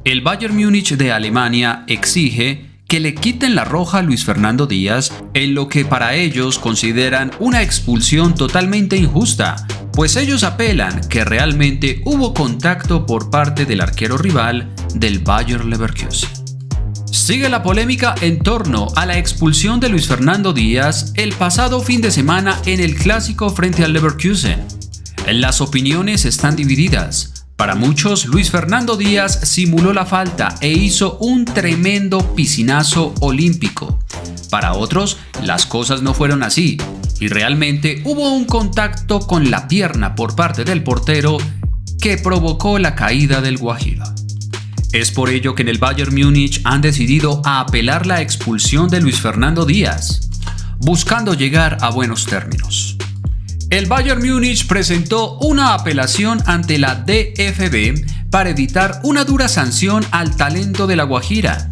El Bayern Múnich de Alemania exige que le quiten la roja a Luis Fernando Díaz en lo que para ellos consideran una expulsión totalmente injusta, pues ellos apelan que realmente hubo contacto por parte del arquero rival del Bayer Leverkusen. Sigue la polémica en torno a la expulsión de Luis Fernando Díaz el pasado fin de semana en el clásico frente al Leverkusen. Las opiniones están divididas. Para muchos, Luis Fernando Díaz simuló la falta e hizo un tremendo piscinazo olímpico. Para otros, las cosas no fueron así, y realmente hubo un contacto con la pierna por parte del portero que provocó la caída del guajiro. Es por ello que en el Bayern Múnich han decidido apelar la expulsión de Luis Fernando Díaz, buscando llegar a buenos términos. El Bayern Múnich presentó una apelación ante la DFB para evitar una dura sanción al talento de la Guajira.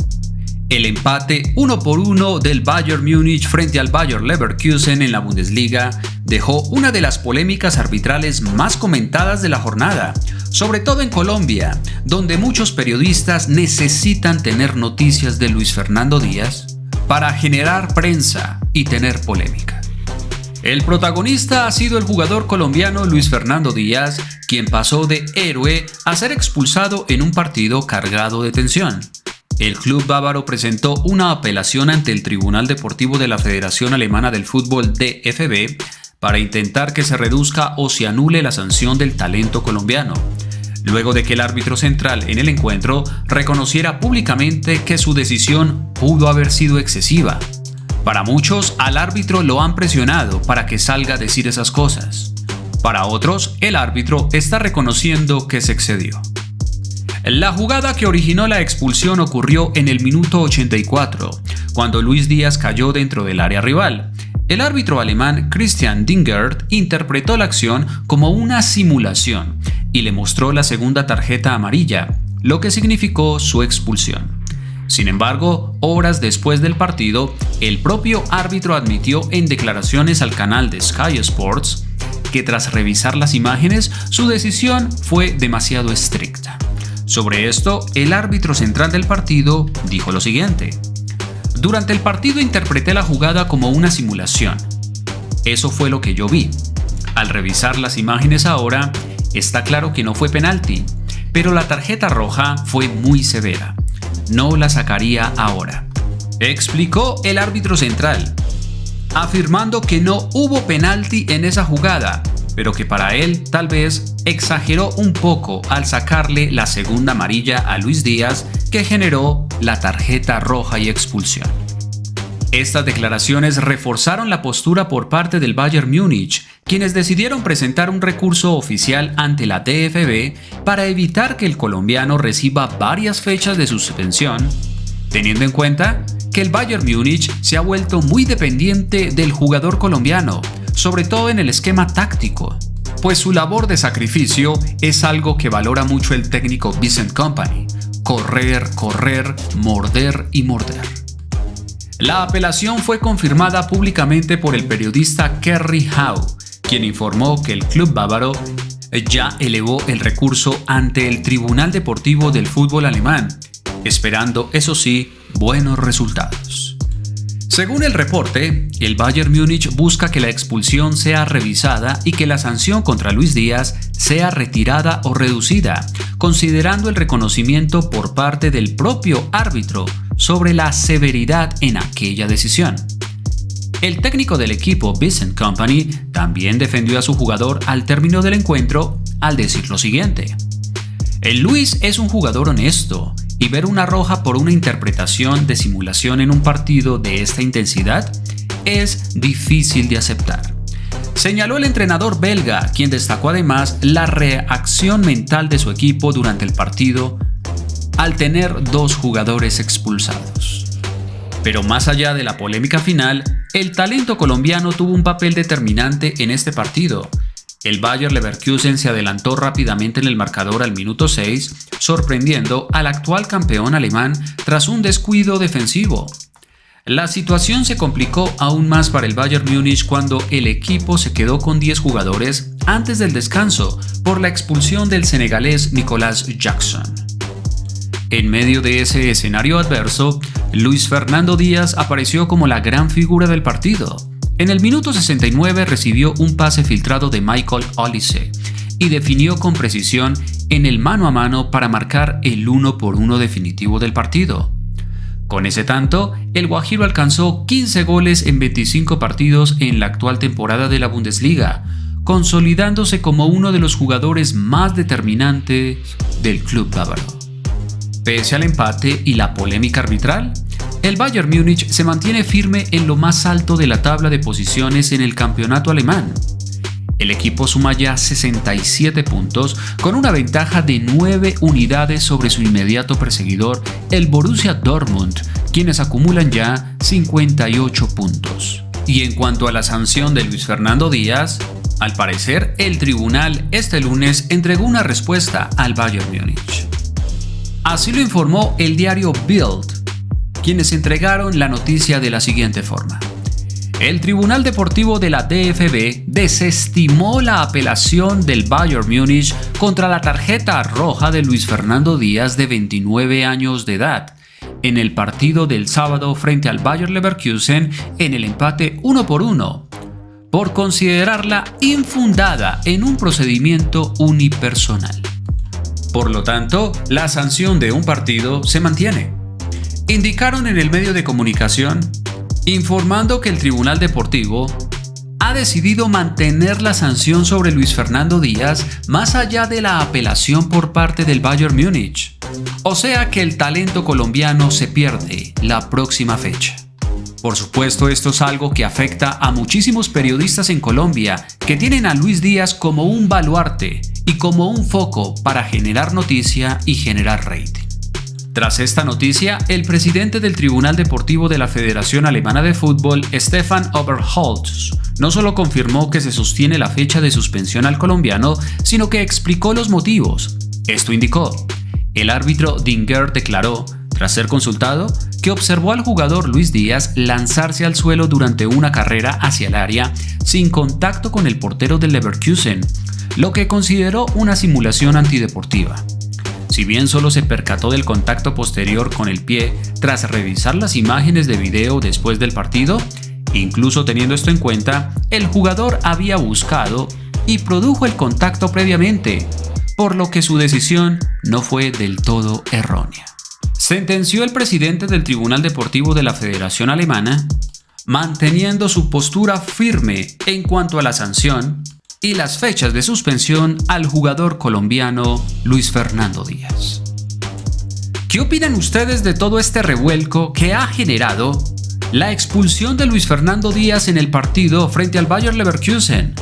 El empate 1-1 del Bayern Múnich frente al Bayer Leverkusen en la Bundesliga dejó una de las polémicas arbitrales más comentadas de la jornada, sobre todo en Colombia, donde muchos periodistas necesitan tener noticias de Luis Fernando Díaz para generar prensa y tener polémica. El protagonista ha sido el jugador colombiano Luis Fernando Díaz, quien pasó de héroe a ser expulsado en un partido cargado de tensión. El club bávaro presentó una apelación ante el Tribunal Deportivo de la Federación Alemana del Fútbol DFB para intentar que se reduzca o se anule la sanción del talento colombiano, luego de que el árbitro central en el encuentro reconociera públicamente que su decisión pudo haber sido excesiva. Para muchos, al árbitro lo han presionado para que salga a decir esas cosas. Para otros, el árbitro está reconociendo que se excedió. La jugada que originó la expulsión ocurrió en el minuto 84, cuando Luis Díaz cayó dentro del área rival. El árbitro alemán Christian Dingert interpretó la acción como una simulación y le mostró la segunda tarjeta amarilla, lo que significó su expulsión. Sin embargo, horas después del partido, el propio árbitro admitió en declaraciones al canal de Sky Sports que tras revisar las imágenes, su decisión fue demasiado estricta. Sobre esto, el árbitro central del partido dijo lo siguiente: "Durante el partido interpreté la jugada como una simulación. Eso fue lo que yo vi. Al revisar las imágenes ahora, está claro que no fue penalti, pero la tarjeta roja fue muy severa. No la sacaría ahora", explicó el árbitro central, afirmando que no hubo penalti en esa jugada, pero que para él tal vez exageró un poco al sacarle la segunda amarilla a Luis Díaz, que generó la tarjeta roja y expulsión. Estas declaraciones reforzaron la postura por parte del Bayern Múnich, quienes decidieron presentar un recurso oficial ante la DFB para evitar que el colombiano reciba varias fechas de suspensión, teniendo en cuenta que el Bayern Múnich se ha vuelto muy dependiente del jugador colombiano, sobre todo en el esquema táctico, pues su labor de sacrificio es algo que valora mucho el técnico Vincent Kompany: correr, correr, morder y morder. La apelación fue confirmada públicamente por el periodista Kerry Hau, quien informó que el club bávaro ya elevó el recurso ante el Tribunal Deportivo del Fútbol Alemán, esperando, eso sí, buenos resultados. Según el reporte, el Bayern Múnich busca que la expulsión sea revisada y que la sanción contra Luis Díaz sea retirada o reducida, considerando el reconocimiento por parte del propio árbitro sobre la severidad en aquella decisión. El técnico del equipo, Vincent Kompany, también defendió a su jugador al término del encuentro al decir lo siguiente: "El Luis es un jugador honesto, y ver una roja por una interpretación de simulación en un partido de esta intensidad es difícil de aceptar", señaló el entrenador belga, quien destacó además la reacción mental de su equipo durante el partido al tener dos jugadores expulsados. Pero más allá de la polémica final, el talento colombiano tuvo un papel determinante en este partido. El Bayer Leverkusen se adelantó rápidamente en el marcador al minuto 6, sorprendiendo al actual campeón alemán tras un descuido defensivo. La situación se complicó aún más para el Bayern Múnich cuando el equipo se quedó con 10 jugadores antes del descanso por la expulsión del senegalés Nicolas Jackson. En medio de ese escenario adverso, Luis Fernando Díaz apareció como la gran figura del partido. En el minuto 69 recibió un pase filtrado de Michael Olise y definió con precisión en el mano a mano para marcar el 1-1 definitivo del partido. Con ese tanto, el guajiro alcanzó 15 goles en 25 partidos en la actual temporada de la Bundesliga, consolidándose como uno de los jugadores más determinantes del club bávaro. Pese al empate y la polémica arbitral, el Bayern Múnich se mantiene firme en lo más alto de la tabla de posiciones en el campeonato alemán. El equipo suma ya 67 puntos, con una ventaja de 9 unidades sobre su inmediato perseguidor, el Borussia Dortmund, quienes acumulan ya 58 puntos. Y en cuanto a la sanción de Luis Fernando Díaz, al parecer el tribunal este lunes entregó una respuesta al Bayern Múnich. Así lo informó el diario Bild, quienes entregaron la noticia de la siguiente forma. El Tribunal Deportivo de la DFB desestimó la apelación del Bayern Múnich contra la tarjeta roja de Luis Fernando Díaz, de 29 años de edad, en el partido del sábado frente al Bayer Leverkusen en el empate 1-1, por considerarla infundada en un procedimiento unipersonal. Por lo tanto, la sanción de un partido se mantiene. Indicaron en el medio de comunicación, informando que el Tribunal Deportivo ha decidido mantener la sanción sobre Luis Fernando Díaz más allá de la apelación por parte del Bayern Múnich. O sea que el talento colombiano se pierde la próxima fecha. Por supuesto, esto es algo que afecta a muchísimos periodistas en Colombia que tienen a Luis Díaz como un baluarte y como un foco para generar noticia y generar rating. Tras esta noticia, el presidente del Tribunal Deportivo de la Federación Alemana de Fútbol, Stefan Oberholz, no solo confirmó que se sostiene la fecha de suspensión al colombiano, sino que explicó los motivos. Esto indicó: el árbitro Dinger declaró, tras ser consultado, que observó al jugador Luis Díaz lanzarse al suelo durante una carrera hacia el área sin contacto con el portero del Leverkusen, lo que consideró una simulación antideportiva. Si bien solo se percató del contacto posterior con el pie tras revisar las imágenes de video después del partido, incluso teniendo esto en cuenta, el jugador había buscado y produjo el contacto previamente, por lo que su decisión no fue del todo errónea. Sentenció el presidente del Tribunal Deportivo de la Federación Alemana, manteniendo su postura firme en cuanto a la sanción y las fechas de suspensión al jugador colombiano Luis Fernando Díaz. ¿Qué opinan ustedes de todo este revuelco que ha generado la expulsión de Luis Fernando Díaz en el partido frente al Bayer Leverkusen,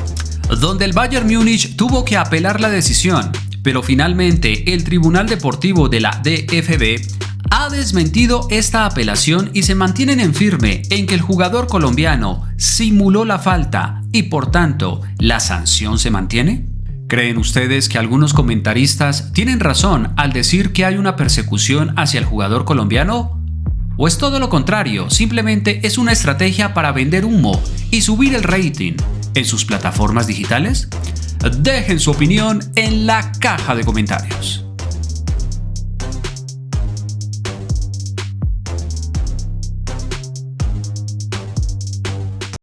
donde el Bayern Múnich tuvo que apelar la decisión, pero finalmente el Tribunal Deportivo de la DFB ha desmentido esta apelación y se mantienen en firme en que el jugador colombiano simuló la falta y por tanto la sanción se mantiene? ¿Creen ustedes que algunos comentaristas tienen razón al decir que hay una persecución hacia el jugador colombiano? ¿O es todo lo contrario, simplemente es una estrategia para vender humo y subir el rating en sus plataformas digitales? Dejen su opinión en la caja de comentarios.